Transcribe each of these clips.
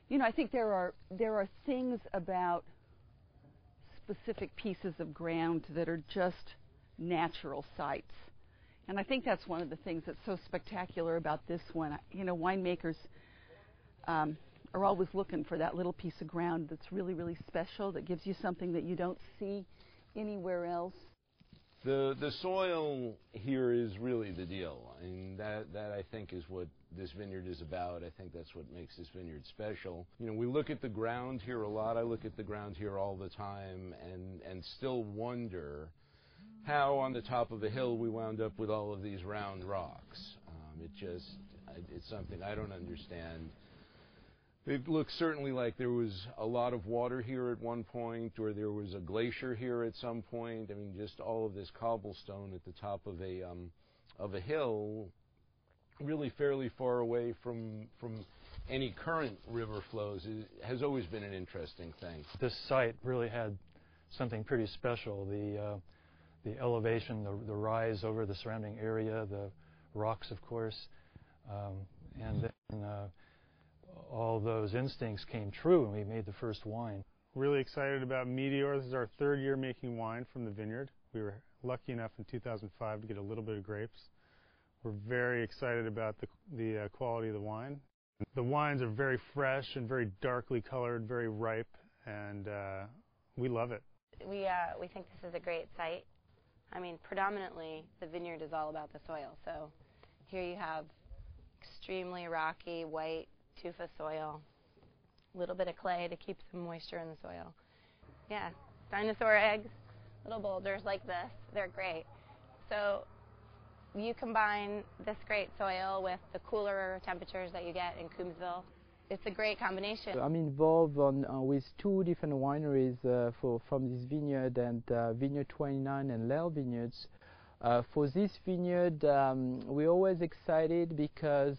You know, I think there are things about specific pieces of ground that are just natural sights. And I think that's one of the things that's so spectacular about this one. You know, winemakers are always looking for that little piece of ground that's really, really special, that gives you something that you don't see anywhere else. The soil here is really the deal. I mean, that I think is what this vineyard is about. I think that's what makes this vineyard special. You know, we look at the ground here a lot. I look at the ground here all the time and still wonder how on the top of a hill we wound up with all of these round rocks. It's something I don't understand. It looks certainly like there was a lot of water here at one point, or there was a glacier here at some point. I mean, just all of this cobblestone at the top of a hill, really fairly far away from any current river flows, has always been an interesting thing. This site really had something pretty special. The elevation, the rise over the surrounding area, the rocks, of course, and then all those instincts came true, and we made the first wine. Really excited about Meteor. This is our third year making wine from the vineyard. We were lucky enough in 2005 to get a little bit of grapes. We're very excited about the quality of the wine. The wines are very fresh and very darkly colored, very ripe, and we love it. We think this is a great site. I mean, predominantly the vineyard is all about the soil. So here you have extremely rocky, white, tufa soil, a little bit of clay to keep some moisture in the soil. Yeah, dinosaur eggs, little boulders like this, they're great. So you combine this great soil with the cooler temperatures that you get in Coombsville. It's a great combination. I'm involved with two different wineries from this vineyard, and Vineyard 29 and Lel Vineyards. For this vineyard, we're always excited because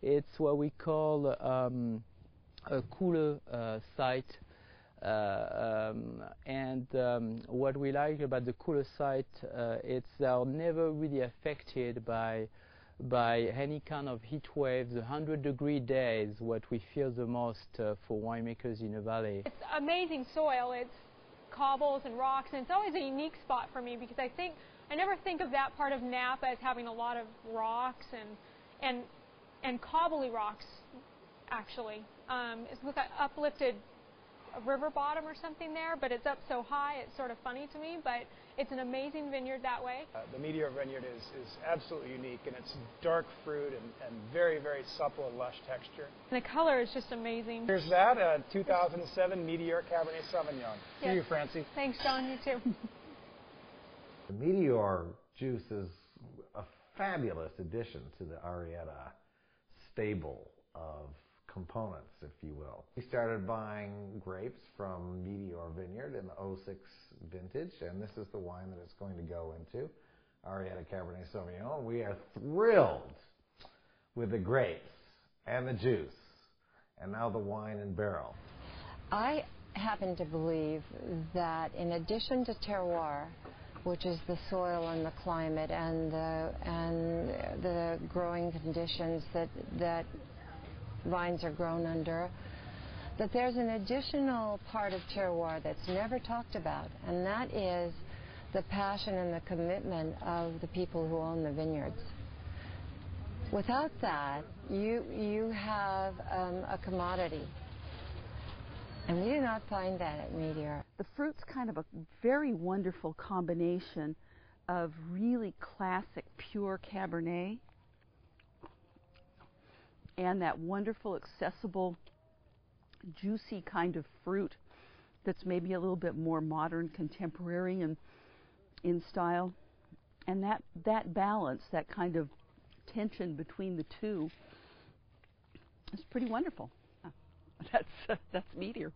it's what we call a cooler site. What we like about the cooler site, it's they're never really affected by any kind of heat waves. 100-degree days, what we feel the most for winemakers in the valley. It's amazing soil. It's cobbles and rocks, and it's always a unique spot for me because I never think of that part of Napa as having a lot of rocks and cobbly rocks, actually. It's like uplifted a river bottom or something there, but it's up so high, it's sort of funny to me, but it's an amazing vineyard that way. The Meteor vineyard is absolutely unique, and it's dark fruit and very, very supple and lush texture. And the color is just amazing. Here's that, 2007 Meteor Cabernet Sauvignon. Yes. To you, Francie. Thanks, John. You too. The Meteor juice is a fabulous addition to the Arietta stable of components, if you will. We started buying grapes from Meteor Vineyard in the 06 vintage, and this is the wine that it's going to go into, Arietta Cabernet Sauvignon. We are thrilled with the grapes and the juice, and now the wine in barrel. I happen to believe that in addition to terroir, which is the soil and the climate and the growing conditions that vines are grown under, that there's an additional part of terroir that's never talked about, and that is the passion and the commitment of the people who own the vineyards. Without that, you have a commodity, and we do not find that at Meteor. The fruit's kind of a very wonderful combination of really classic pure Cabernet and that wonderful, accessible, juicy kind of fruit that's maybe a little bit more modern, contemporary in style. And that balance, that kind of tension between the two is pretty wonderful. That's Meteor.